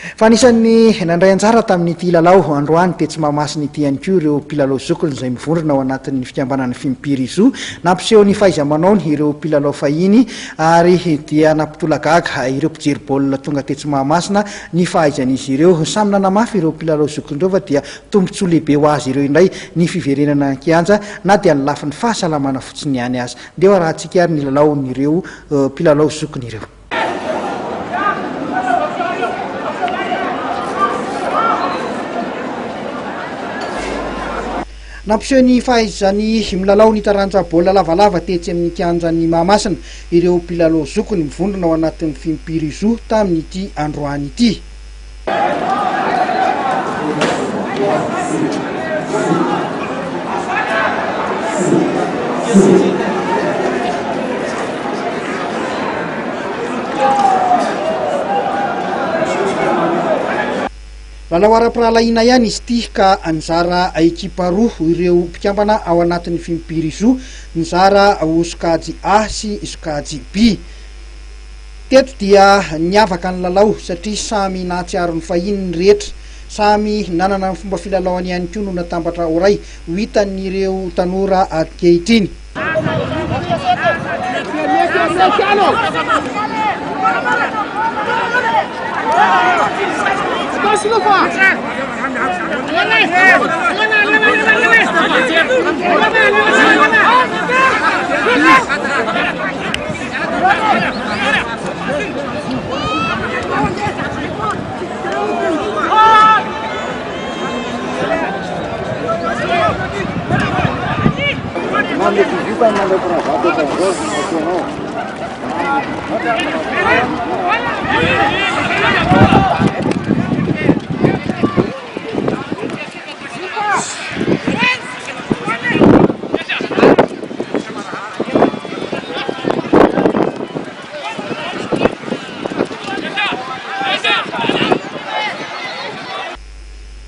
Fa anisan'ny nandray anjara tamin'ity lalao androany tetsy Mahamasina ity ihany koa ireo mpilalao zokiny izay mivondrona ao anatin'ny fikambanana Fimpirizo, nampiseho ny fahaiza-manaony ireo mpilalao fahiny ary dia nampitolagaga ireo mpijery baolina tonga tetsy Mahamasina ny fahaizan'izy ireo. Samy nanamafy ireo mpilalao zokiny ireo fa dia tombontsoa lehibe ho azy ireo indray ny fiverenana kianja na dia ny lafin'ny fahasalamana fotsiny ihany azy. Deo rahantsika ary ny lalaon'ireo mpilalao zokiny ireo. Nampiseho ny fahaizany milalao ny taranja baolina lavalava tetsy amin'ny kianjan'ny Mahamasina ireo mpilalao zokiny mivondrona ao anatin'ny Fimpirizo tamin'ity androany ity. Lalao ara-piralahiana ihany izy ity ka anjara ekipa roa ireo mpikambana ao anatin'ny Fimpirizo, nizara Sokajy A sy Sokajy B. Teto dia niavaka ny lalao satria samy nahatsiaro ny fahininy rehetra, samy nanana ny fomba filalaoany ihany koa no natambatra oray ho hitan'ireo tanora ankehitriny.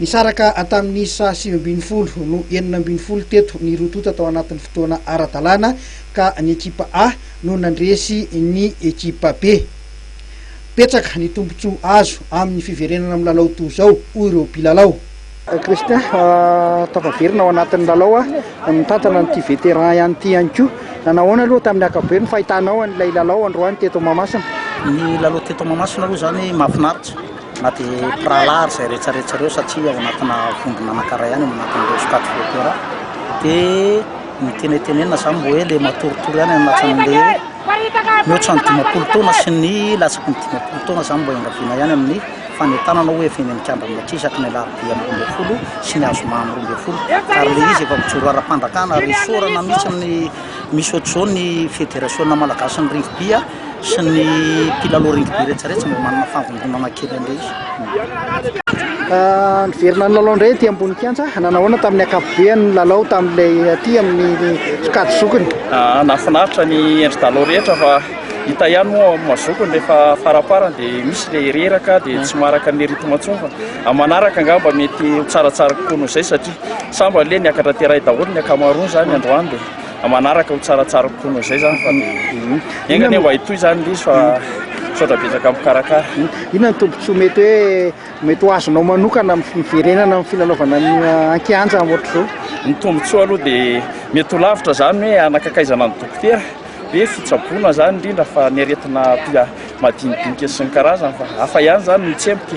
Nisaraka atamin'ny isa 5 no 6 teto ny rotota tao anatin'ny fotoana ara-dalàna ka ny ekipa A no nandresy ny ekipa B. Petsaka ny tombontsoa azo amin'ny fiverenana amin'ny lalao toy izao hoy ireo mpilalao. Christian, tafaverina ao anatin'ny lalao mitantana n'ity vétéran ihany ity ihany koa. Nanahoana aloha tamin'ny akaberiny fahitanao an'ilay lalao androany teto Mahamasina? Ny lalao teto Mahamasina aloha zany mahafinaritra. Na dia pralary izay rehetrarehetra ireo satria ao anatina vondrona anankiray ihany ao anatin'ireo Sokajy Vétéran dia mitenentenenina zany mbo hoe le matoritory ihany anatin'ilay mihoatra ny 10 taona sy ny latsaky ny 10 taona zany mbo engaviana ihany amin'ny fanentanana hoe feny mikandra amin'ny akisaky ny alarobia 12 sy ny azoma 12 ary le izy efa mijoro ara-pandrakana ary sorana mihitsy amin'ny misy ohatr'izao ny fédération malagasy ny rugby sy ny mpilalao rugby rehetrarehetra mbo manana favondronana kely an'ilay izy. Niverina ny lalao indray aty ambony kianja, nanahoana tamin'ny ankapobeny ny lalao tamin'ilay aty amin'ny Sokajy zokiny? Nahafinaritra ny endri-dalao rehetra fa hita ihany moa mazokiny rehefa faraparany dia misy le reraka dia tsy maraka ny rythme intsony fa manaraka angamba mety ho tsaratsara kokoa noho izay satria samba le niakatra terahy daholo ny akamaroany zany androany dia manaraka ho tsaratsara kokoa noho izay zany fa engany mba hitoy zany le izy fa saotra betsaka mikarakara. Inona ny tombontsoa mety ho azonao manokana amin'ny fiverenana amin'ny filalaovana ny ankianja ohatr'izao? Ny tombontsoa aloha dia mety ho lavitra zany hoe anakakaizana ny dokotera hoe fitsaboana zany indrindra fa ny aretina madinidinika sy ny karazany fa hafa ihany zany mitsemboka.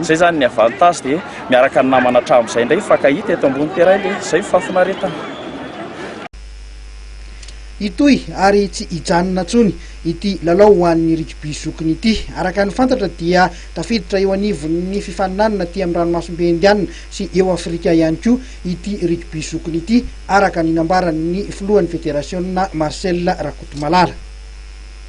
Izay zany ny avantage dia miaraka ny namana hatramin'izay indray fakahita eto ambony terrain ilay izay fafinaretana. Itoy ary tsy hijanona tsony ity lalao ho an'ny rugby zokiny ity. Araka ny fantatra dia tafiditra eo anivon'ny fifaninanana aty amin'ny ranomasimbe indianina sy eo Afrika ihany koa ity rugby zokiny ity araka ny nambaran'ny filohan'ny fédération Marcel Rakotomalala.